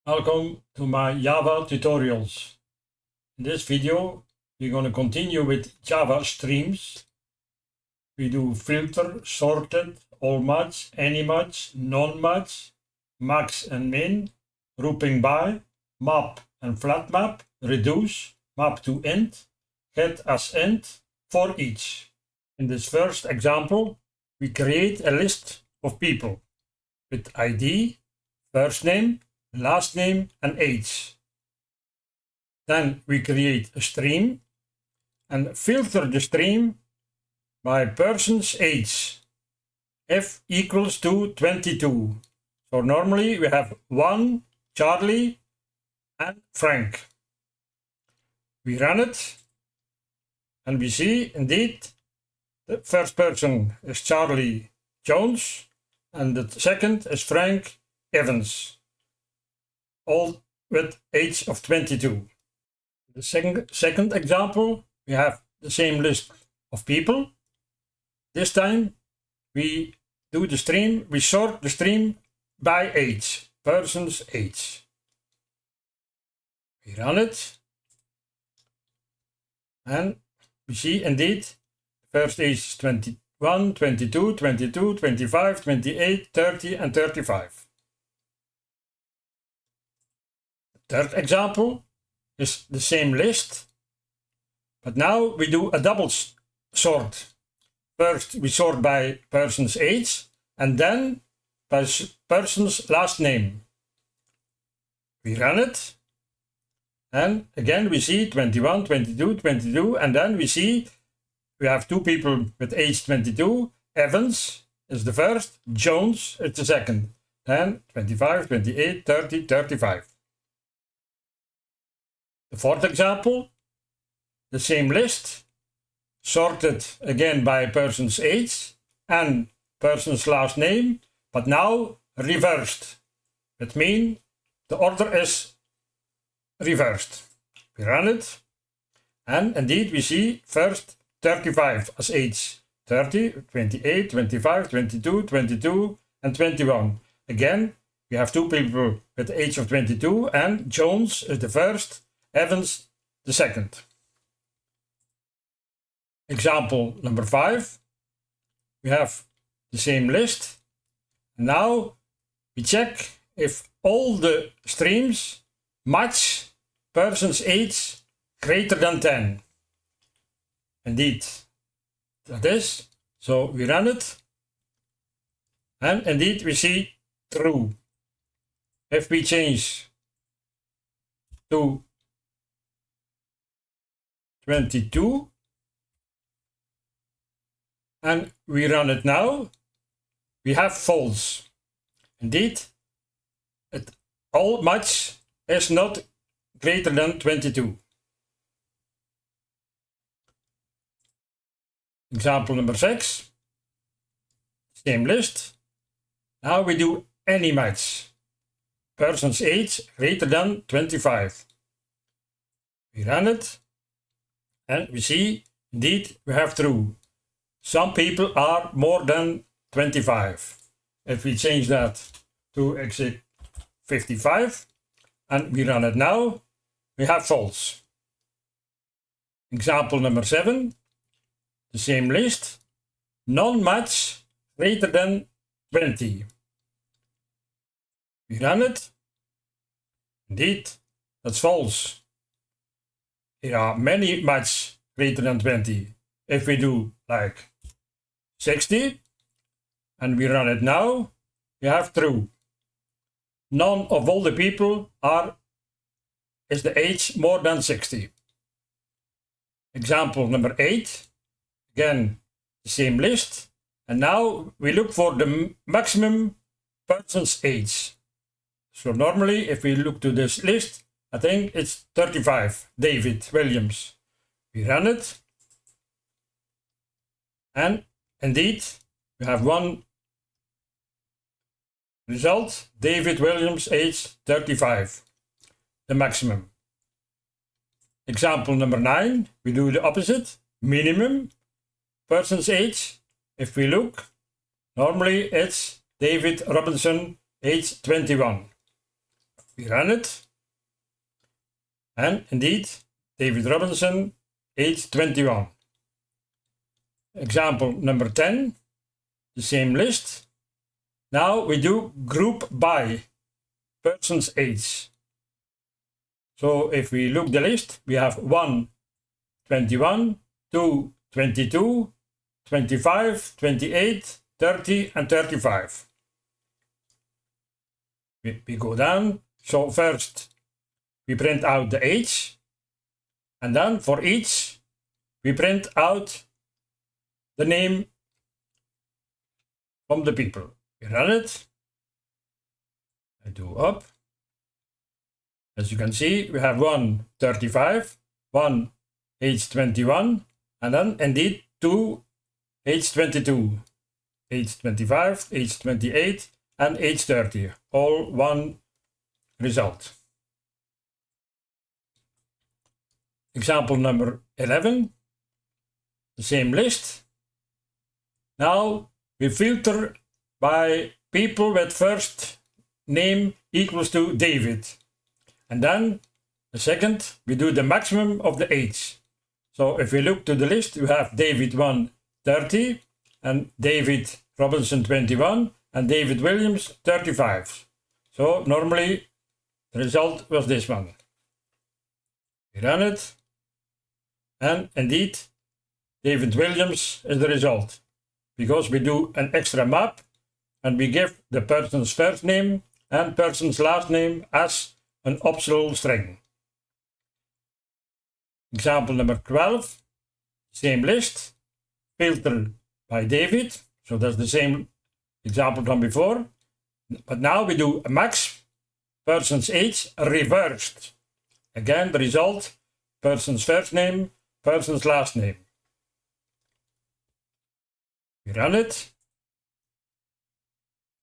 Welcome to my Java tutorials. In this video, we're going to continue with Java streams. We do filter, sorted, allMatch, anyMatch, noneMatch, max and min, groupingBy, map and flatMap, reduce, mapToInt, getAsInt, forEach. In this first example, we create a list of people with ID, first name, last name and age. Then we create a stream and filter the stream by person's age, f equals to 22. So normally we have 1, Charlie and Frank. We run it and we see indeed the first person is Charlie Jones and the second is Frank Evans, all with age of 22. The second example, we have the same list of people. This time we do the stream, we sort the stream by age, person's age. We run it and we see indeed first age is 21, 22, 22, 25, 28, 30 and 35. Third example is the same list, but now we do a double sort. First we sort by person's age and then by person's last name. We run it and again we see 21, 22, 22 and then we see we have two people with age 22. Evans is the first, Jones is the second, then 25, 28, 30, 35. The fourth example, the same list, sorted again by person's age and person's last name, but now reversed. That means the order is reversed. We run it and indeed we see first 35 as age, 30, 28, 25, 22, 22 and 21. Again, we have two people with the age of 22 and Jones is the first, Evans the second. Example number 5. We have the same list. Now we check if all the streams match person's age greater than 10. Indeed, that is. So we run it and indeed we see true. If we change to 22 and we run it now, we have false. Indeed, allMatch is not greater than 22. Example number 6, same list. Now we do anyMatch, person's age greater than 25. We run it and we see indeed we have true. Some people are more than 25. If we change that to exit 55 and we run it now, we have false. Example number 7, the same list, noneMatch greater than 20. We run it. Indeed, that's false. There are many match greater than 20. If we do like 60 and we run it now, we have true. None of all the people is the age more than 60. Example number 8. Again, the same list. And now we look for the maximum person's age. So normally if we look to this list, I think it's 35, David Williams. We run it. And indeed, we have one result, David Williams, age 35, the maximum. Example number 9, we do the opposite, minimum person's age. If we look, normally it's David Robinson, age 21. We run it. And indeed, David Robinson, age 21. Example number 10, the same list. Now we do group by person's age. So if we look the list, we have 1, 21, 2, 22, 25, 28, 30 and 35. We go down. So first we print out the age, and then for each we print out the name from the people. We run it. I do up. As you can see, we have 1 35, 1 age 21, and then indeed 2 age 22, age 25, age 28, and age 30, all one result. Example number 11, the same list. Now we filter by people with first name equals to David. And then the second, we do the maximum of the age. So if we look to the list, we have David 1, 30, and David Robinson 21, and David Williams 35. So normally the result was this one. We run it, and indeed David Williams is the result, because we do an extra map and we give the person's first name and person's last name as an optional string. Example number 12, same list, filter by David, so that's the same example from before, but now we do a max, person's age reversed. Again, the result, person's first name, person's last name. We run it,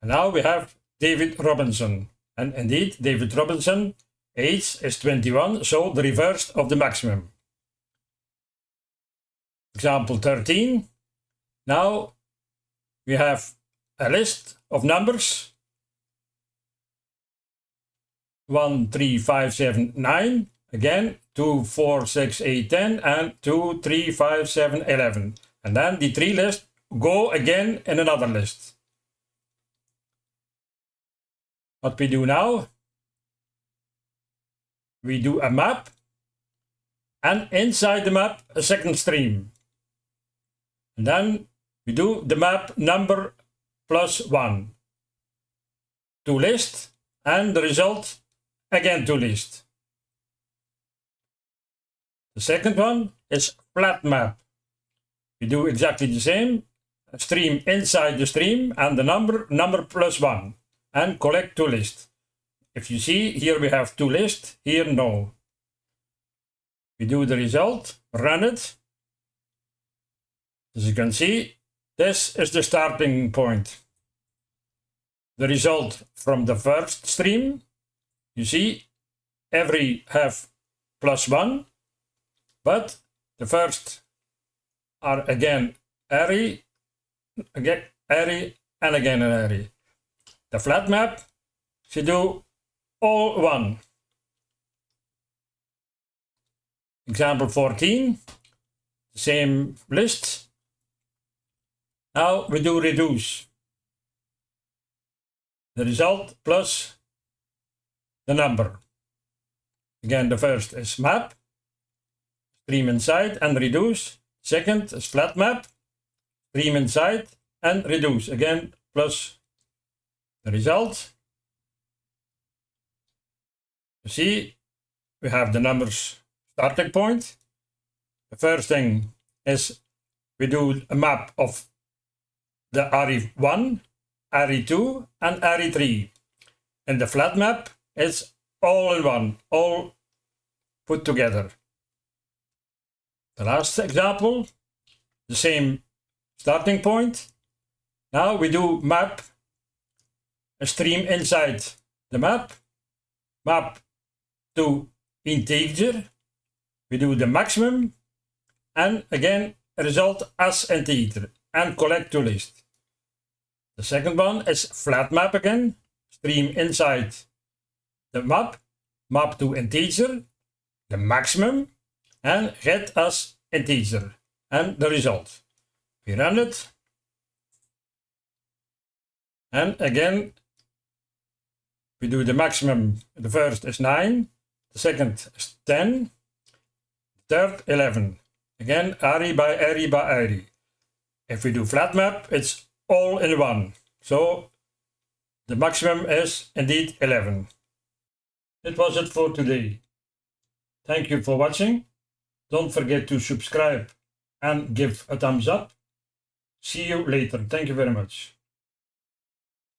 and now we have David Robinson, and indeed David Robinson, age is 21, so the reverse of the maximum. Example 13, now we have a list of numbers 1, 3, 5, 7, 9, again 2, 4, 6, 8, 10, and 2, 3, 5, 7, 11. And then the three lists go again in another list. What we do now, we do a map, and inside the map a second stream. And then we do the map number plus 1 to list, and the result again to list. The second one is flatMap. We do exactly the same, a stream inside the stream and the number plus 1, and collect to list. If you see, here we have to list, here no. We do the result, run it. As you can see, this is the starting point. The result from the first stream, you see, every have plus 1, but the first are again array, again array, and again an array. The flatMap should do all 1. Example 14, same list. Now we do reduce. The result plus the number. Again, the first is map, stream inside and reduce. Second is flatMap, stream inside and reduce. Again, plus the result. You see, we have the numbers starting point. The first thing is we do a map of the RE1, RE2 and RE3. And the flatMap is all in one, all put together. The last example, the same starting point. Now we do map, a stream inside the map, map to integer. We do the maximum and again result as integer and collect to list. The second one is flatMap again, stream inside the map to integer, the maximum, and get as integer, and the result. We run it, and again we do the maximum. The first is 9, the second is 10, the third 11. Again, array by array by array. If we do flatMap, it's all in one. So the maximum is indeed 11. That was it for today. Thank you for watching. Don't forget to subscribe and give a thumbs up. See you later. Thank you very much.